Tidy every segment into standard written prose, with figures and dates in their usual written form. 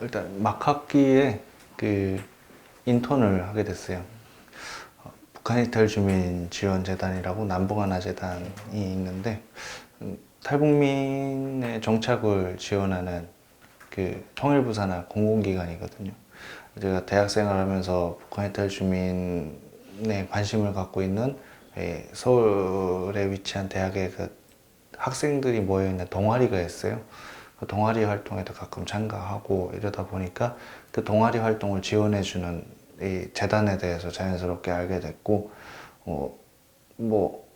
일단 막학기에 그 인턴을 하게 됐어요. 북한 이탈 주민 지원 재단이라고 남북하나 재단이 있는데 탈북민의 정착을 지원하는 그 통일부 산하 공공기관이거든요. 제가 대학 생활하면서 북한 이탈 주민의 관심을 갖고 있는 서울에 위치한 대학의 그 학생들이 모여있는 동아리가 있어요. 그 동아리 활동에도 가끔 참가하고 이러다 보니까 그 동아리 활동을 지원해주는 이 재단에 대해서 자연스럽게 알게 됐고, 뭐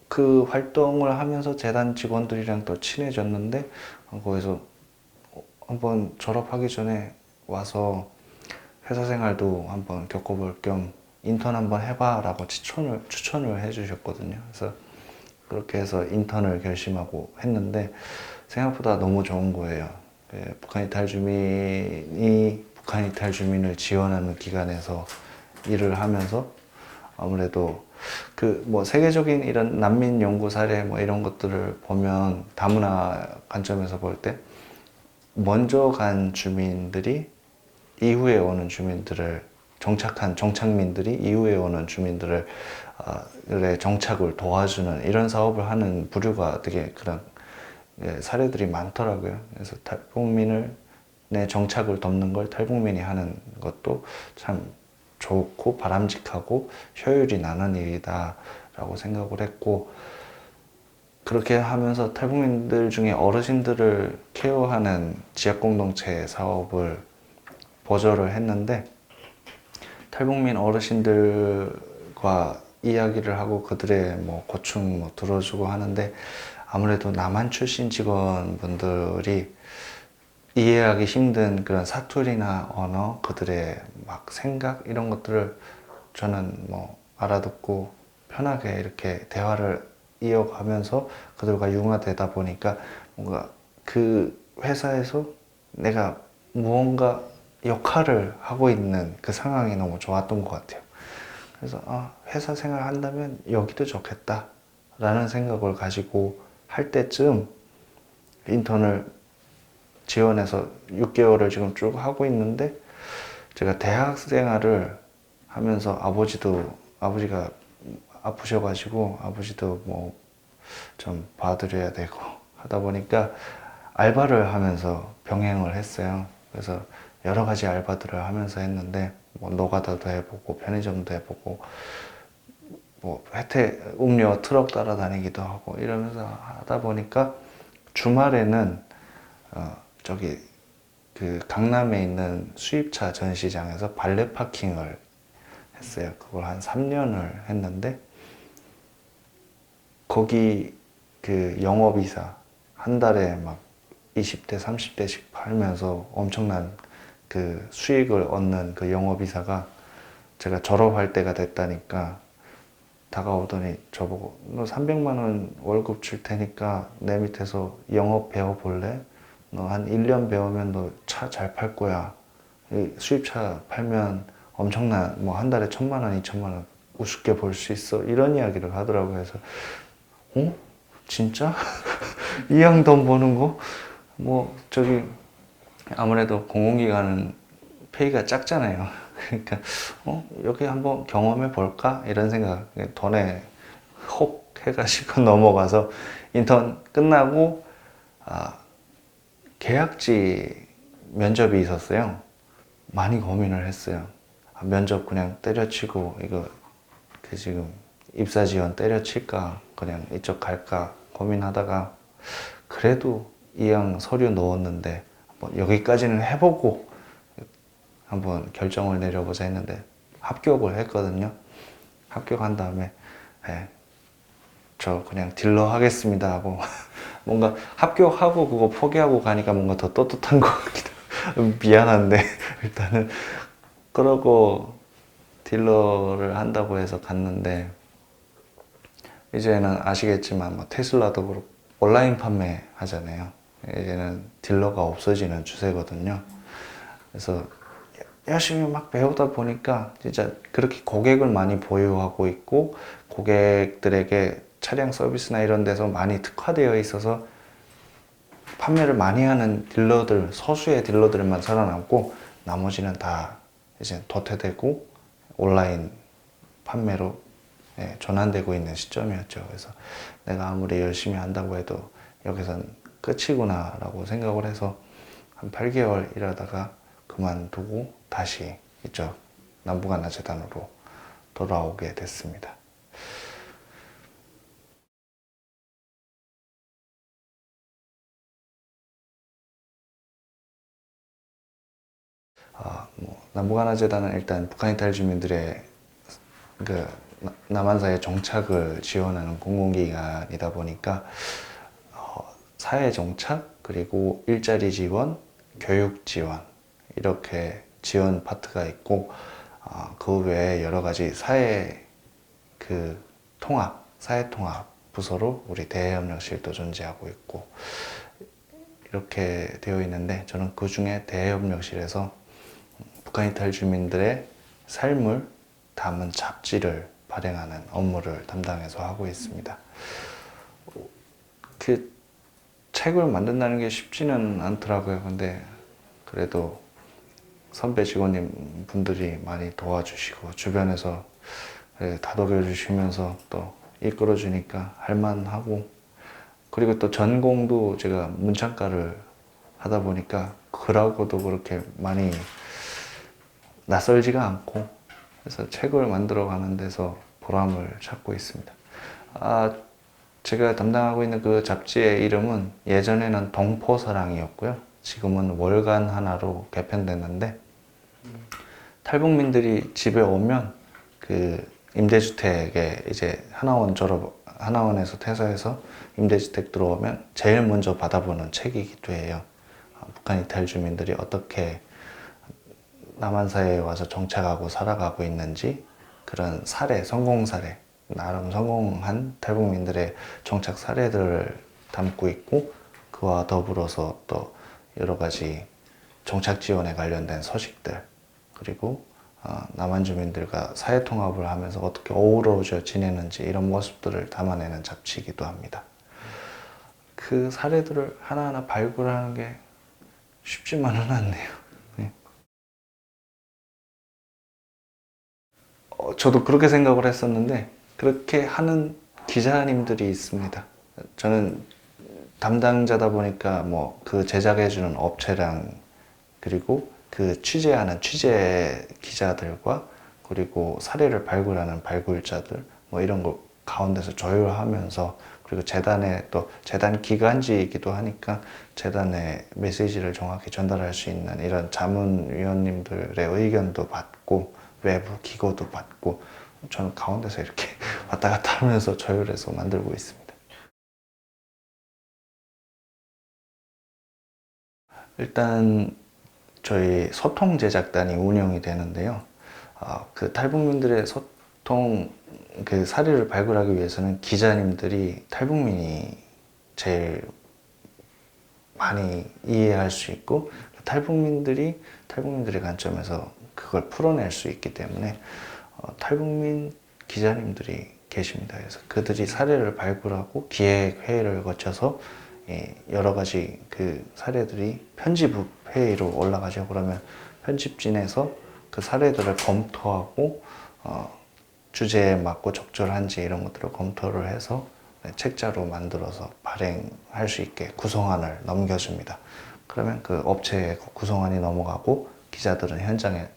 그 활동을 하면서 재단 직원들이랑 또 친해졌는데, 거기서 한번 졸업하기 전에 와서 회사 생활도 한번 겪어볼 겸 인턴 한번 해봐라고 추천을 해주셨거든요. 그래서 그렇게 해서 인턴을 결심하고 했는데 생각보다 너무 좋은 거예요. 북한 이탈 주민이 북한 이탈 주민을 지원하는 기관에서 일을 하면서 아무래도 그 뭐 세계적인 이런 난민 연구 사례 뭐 이런 것들을 보면 다문화 관점에서 볼 때 먼저 간 주민들이 이후에 오는 주민들을 정착민들이 이후에 오는 주민들을 정착을 도와주는 이런 사업을 하는 부류가 되게 그런 사례들이 많더라고요. 그래서 탈북민을 내 정착을 돕는 걸 탈북민이 하는 것도 참 좋고 바람직하고 효율이 나는 일이다라고 생각을 했고, 그렇게 하면서 탈북민들 중에 어르신들을 케어하는 지역공동체 사업을 보조를 했는데, 탈북민 어르신들과 이야기를 하고 그들의 뭐 고충 뭐 들어주고 하는데 아무래도 남한 출신 직원분들이 이해하기 힘든 그런 사투리나 언어, 그들의 막 생각 이런 것들을 저는 뭐 알아듣고 편하게 이렇게 대화를 이어가면서 그들과 융화되다 보니까 뭔가 그 회사에서 내가 무언가 역할을 하고 있는 그 상황이 너무 좋았던 것 같아요. 그래서 회사 생활 한다면 여기도 좋겠다 라는 생각을 가지고 할 때쯤 인턴을 지원해서 6개월을 지금 쭉 하고 있는데, 제가 대학 생활을 하면서 아버지가 아프셔가지고 아버지도 뭐 좀 봐드려야 되고 하다 보니까 알바를 하면서 병행을 했어요. 그래서 여러 가지 알바들을 하면서 했는데 뭐 노가다도 해보고 편의점도 해보고 뭐 음료 트럭 따라다니기도 하고 이러면서 하다 보니까 주말에는 저기 그 강남에 있는 수입차 전시장에서 발레 파킹을 했어요. 그걸 한 3년을 했는데 거기 그 영업이사 한 달에 막 20대 30대씩 팔면서 엄청난 그 수익을 얻는 그 영업이사가 제가 졸업할 때가 됐다니까 다가오더니 저보고 너 300만 원 월급 줄 테니까 내 밑에서 영업 배워볼래? 너 한 1년 배우면 너 차 잘 팔 거야. 수입차 팔면 엄청난 뭐 한 달에 1,000만 원, 2천만 원 우습게 벌 수 있어. 이런 이야기를 하더라고요. 그래서 진짜? 이양 돈 버는 거? 뭐 저기 아무래도 공공기관은 페이가 작잖아요. 그러니까 여기 한번 경험해 볼까? 이런 생각 돈에 혹 해가지고 넘어가서 인턴 끝나고 계약직 면접이 있었어요. 많이 고민을 했어요. 면접 그냥 때려치고 이거 그 지금 입사 지원 때려칠까 그냥 이쪽 갈까 고민하다가 그래도 이왕 서류 넣었는데 여기까지는 해보고 한번 결정을 내려보자 했는데 합격을 했거든요. 합격한 다음에 저 그냥 딜러 하겠습니다 하고 뭔가 합격하고 그거 포기하고 가니까 뭔가 더 떳떳한 것 같기도 미안한데 일단은 그러고 딜러를 한다고 해서 갔는데 이제는 아시겠지만 뭐 테슬라도 그렇고 온라인 판매 하잖아요. 이제는 딜러가 없어지는 추세거든요. 그래서 열심히 막 배우다 보니까 진짜 그렇게 고객을 많이 보유하고 있고 고객들에게 차량 서비스나 이런 데서 많이 특화되어 있어서 판매를 많이 하는 딜러들, 소수의 딜러들만 살아남고 나머지는 다 이제 도태되고 온라인 판매로 전환되고 있는 시점이었죠. 그래서 내가 아무리 열심히 한다고 해도 여기선 끝이구나 라고 생각을 해서 한 8개월 일하다가 그만두고 다시 이쪽 남부가나재단으로 돌아오게 됐습니다. 남부가나재단은 일단 북한 이탈 주민들의 그 남한사회 정착을 지원하는 공공기관이다 보니까 사회 정착 그리고 일자리 지원, 교육 지원 이렇게 지원 파트가 있고 그 외에 여러 가지 사회 사회 통합 부서로 우리 대외협력실도 존재하고 있고 이렇게 되어 있는데 저는 그 중에 대외협력실에서 북한 이탈 주민들의 삶을 담은 잡지를 발행하는 업무를 담당해서 하고 있습니다. 그 책을 만든다는 게 쉽지는 않더라고요. 근데 그래도 선배 직원님 분들이 많이 도와주시고 주변에서 다독여 주시면서 또 이끌어 주니까 할만하고 그리고 또 전공도 제가 문창과를 하다 보니까 글하고도 그렇게 많이 낯설지가 않고 그래서 책을 만들어 가는 데서 보람을 찾고 있습니다. 제가 담당하고 있는 그 잡지의 이름은 예전에는 동포사랑이었고요. 지금은 월간 하나로 개편됐는데 탈북민들이 집에 오면 그 임대주택에 이제 하나원에서 퇴소해서 임대주택 들어오면 제일 먼저 받아보는 책이기도 해요. 북한 이탈 주민들이 어떻게 남한사회에 와서 정착하고 살아가고 있는지 그런 사례, 성공 사례, 나름 성공한 탈북민들의 정착 사례들을 담고 있고 그와 더불어서 또 여러 가지 정착 지원에 관련된 소식들 그리고 남한 주민들과 사회 통합을 하면서 어떻게 어우러져 지내는지 이런 모습들을 담아내는 잡지이기도 합니다. 그 사례들을 하나하나 발굴하는 게 쉽지만은 않네요. 네. 저도 그렇게 생각을 했었는데 그렇게 하는 기자님들이 있습니다. 저는 담당자다 보니까 뭐 그 제작해주는 업체랑 그리고 그 취재하는 취재 기자들과 그리고 사례를 발굴하는 발굴자들 뭐 이런 거 가운데서 조율하면서 그리고 재단의 또 재단 기관지이기도 하니까 재단의 메시지를 정확히 전달할 수 있는 이런 자문위원님들의 의견도 받고 외부 기고도 받고 저는 가운데서 이렇게 왔다 갔다 하면서 조율해서 만들고 있습니다. 일단 저희 소통 제작단이 운영이 되는데요. 그 탈북민들의 소통 그 사례를 발굴하기 위해서는 기자님들이 탈북민이 제일 많이 이해할 수 있고 탈북민들의 관점에서 그걸 풀어낼 수 있기 때문에 탈북민 기자님들이 계십니다. 그래서 그들이 사례를 발굴하고 기획 회의를 거쳐서 여러 가지 그 사례들이 편집 회의로 올라가죠. 그러면 편집진에서 그 사례들을 검토하고 주제에 맞고 적절한지 이런 것들을 검토를 해서 책자로 만들어서 발행할 수 있게 구성안을 넘겨줍니다. 그러면 그 업체에 구성안이 넘어가고 기자들은 현장에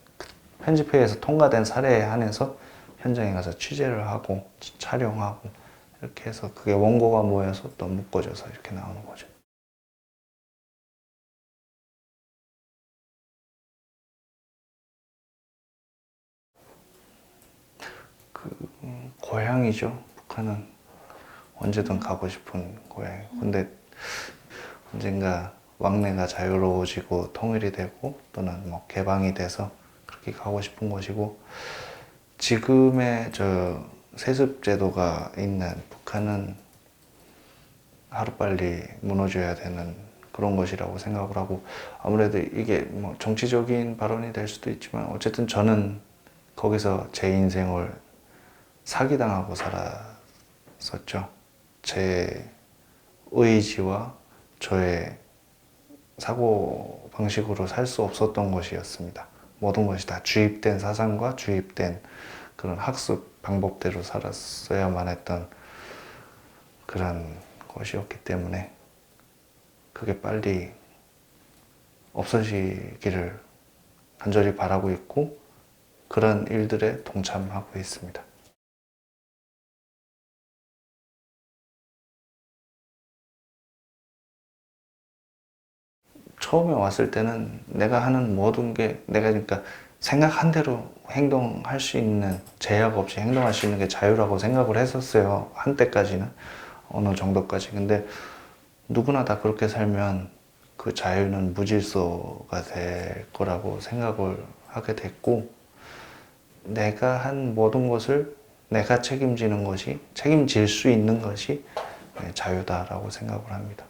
편집회에서 통과된 사례에 한해서 현장에 가서 취재를 하고 촬영하고 이렇게 해서 그게 원고가 모여서 또 묶어져서 이렇게 나오는 거죠. 고향이죠. 북한은 언제든 가고 싶은 고향. 근데 언젠가 왕래가 자유로워지고 통일이 되고 또는 뭐 개방이 돼서 그렇게 가고 싶은 곳이고 지금의 저 세습제도가 있는 북한은 하루빨리 무너져야 되는 그런 것이라고 생각을 하고 아무래도 이게 뭐 정치적인 발언이 될 수도 있지만 어쨌든 저는 거기서 제 인생을 사기당하고 살았었죠. 제 의지와 저의 사고 방식으로 살 수 없었던 것이었습니다. 모든 것이 다 주입된 사상과 주입된 그런 학습 방법대로 살았어야만 했던 그런 것이었기 때문에 그게 빨리 없어지기를 간절히 바라고 있고 그런 일들에 동참하고 있습니다. 처음에 왔을 때는 내가 하는 모든 게 내가 그러니까 생각한 대로 행동할 수 있는 제약 없이 행동할 수 있는 게 자유라고 생각을 했었어요. 한때까지는 어느 정도까지. 근데 누구나 다 그렇게 살면 그 자유는 무질서가 될 거라고 생각을 하게 됐고 내가 한 모든 것을 내가 책임지는 것이 책임질 수 있는 것이 자유다라고 생각을 합니다.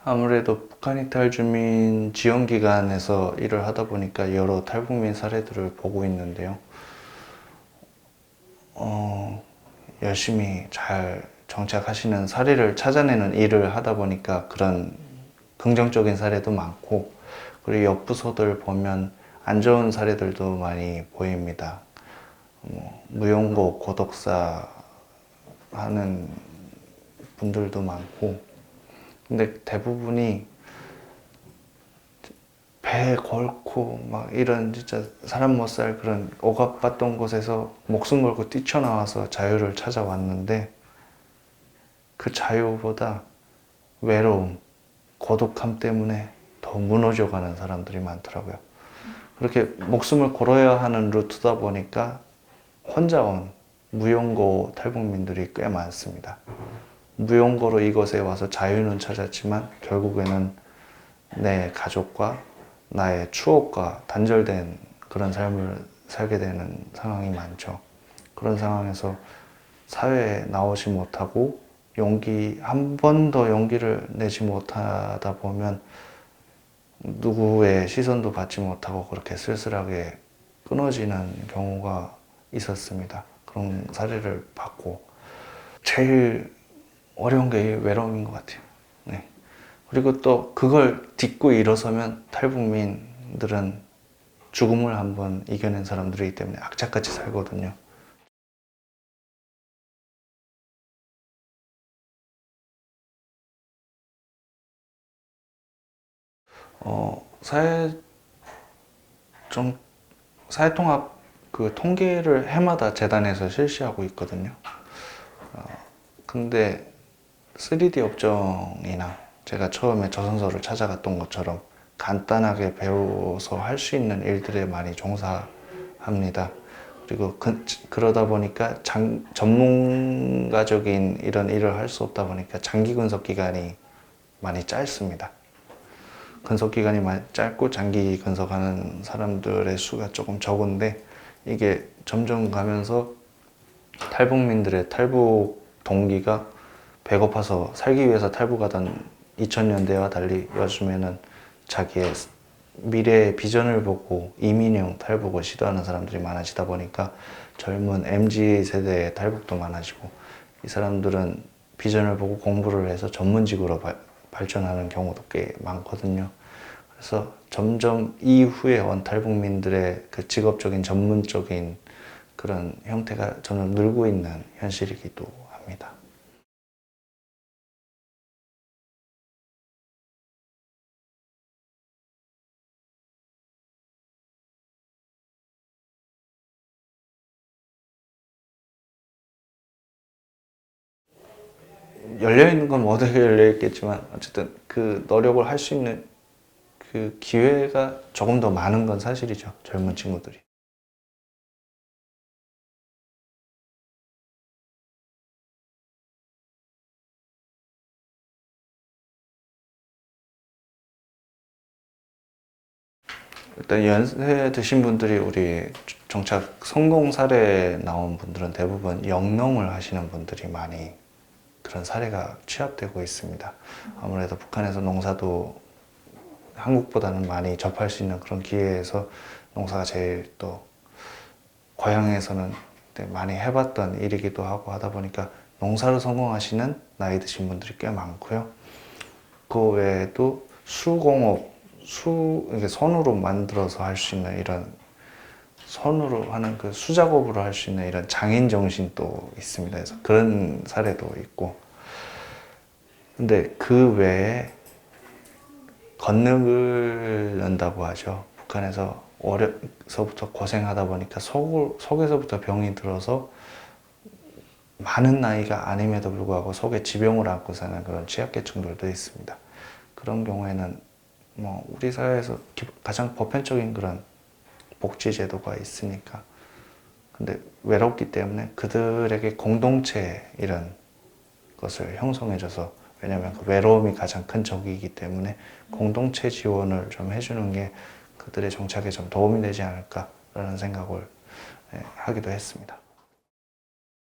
아무래도 북한 이탈 주민 지원기관에서 일을 하다 보니까 여러 탈북민 사례들을 보고 있는데요. 열심히 잘 정착하시는 사례를 찾아내는 일을 하다 보니까 그런 긍정적인 사례도 많고, 그리고 옆 부서들 보면 안 좋은 사례들도 많이 보입니다. 무용고 고독사 하는 분들도 많고, 근데 대부분이 배 걸고 막 이런 진짜 사람 못 살 그런 억압받던 곳에서 목숨 걸고 뛰쳐나와서 자유를 찾아왔는데 그 자유보다 외로움, 고독함 때문에 더 무너져가는 사람들이 많더라고요. 그렇게 목숨을 걸어야 하는 루트다 보니까 혼자 온 무용고 탈북민들이 꽤 많습니다. 무용고로 이곳에 와서 자유는 찾았지만 결국에는 내 가족과 나의 추억과 단절된 그런 삶을 살게 되는 상황이 많죠. 그런 상황에서 사회에 나오지 못하고 한 번 더 용기를 내지 못하다 보면 누구의 시선도 받지 못하고 그렇게 쓸쓸하게 끊어지는 경우가 있었습니다. 그런 사례를 봤고 제일 어려운 게 외로움인 것 같아요. 네. 그리고 또 그걸 딛고 일어서면 탈북민들은 죽음을 한번 이겨낸 사람들이기 때문에 악착같이 살거든요. 사회 좀 사회통합 그 통계를 해마다 재단에서 실시하고 있거든요. 근데 3D 업종이나 제가 처음에 저선소를 찾아갔던 것처럼 간단하게 배워서 할 수 있는 일들에 많이 종사합니다. 그리고 그러다 보니까 전문가적인 이런 일을 할 수 없다 보니까 장기 근속 기간이 많이 짧습니다. 근속 기간이 많이 짧고 장기 근속하는 사람들의 수가 조금 적은데 이게 점점 가면서 탈북민들의 탈북 동기가 배고파서 살기 위해서 탈북하던 2000년대와 달리 요즘에는 자기의 미래의 비전을 보고 이민형 탈북을 시도하는 사람들이 많아지다 보니까 젊은 MZ 세대의 탈북도 많아지고 이 사람들은 비전을 보고 공부를 해서 전문직으로 발전하는 경우도 꽤 많거든요. 그래서 점점 이후에 온 탈북민들의 그 직업적인 전문적인 그런 형태가 점점 늘고 있는 현실이기도 합니다. 열려있는 건 모두에 열려있겠지만 어쨌든 그 노력을 할 수 있는 그 기회가 조금 더 많은 건 사실이죠. 젊은 친구들이. 일단 연세 드신 분들이 우리 정착 성공 사례 나온 분들은 대부분 영농을 하시는 분들이 많이 그런 사례가 취합되고 있습니다. 아무래도 북한에서 농사도 한국보다는 많이 접할 수 있는 그런 기회에서 농사가 제일 또 고향에서는 그때 많이 해봤던 일이기도 하고 하다 보니까 농사로 성공하시는 나이 드신 분들이 꽤 많고요. 그 외에도 수공업, 이게 손으로 만들어서 할 수 있는 이런 손으로 하는 그 수작업으로 할 수 있는 이런 장인 정신도 있습니다. 그래서 그런 사례도 있고. 근데 그 외에 걷는 연다고 하죠. 북한에서 어려서부터 고생하다 보니까 속에서부터 병이 들어서 많은 나이가 아님에도 불구하고 속에 지병을 안고 사는 그런 취약계층들도 있습니다. 그런 경우에는 뭐 우리 사회에서 가장 보편적인 그런 복지제도가 있으니까, 근데 외롭기 때문에 그들에게 공동체 이런 것을 형성해줘서, 왜냐하면 그 외로움이 가장 큰 적이기 때문에 공동체 지원을 좀 해주는 게 그들의 정착에 좀 도움이 되지 않을까라는 생각을 하기도 했습니다.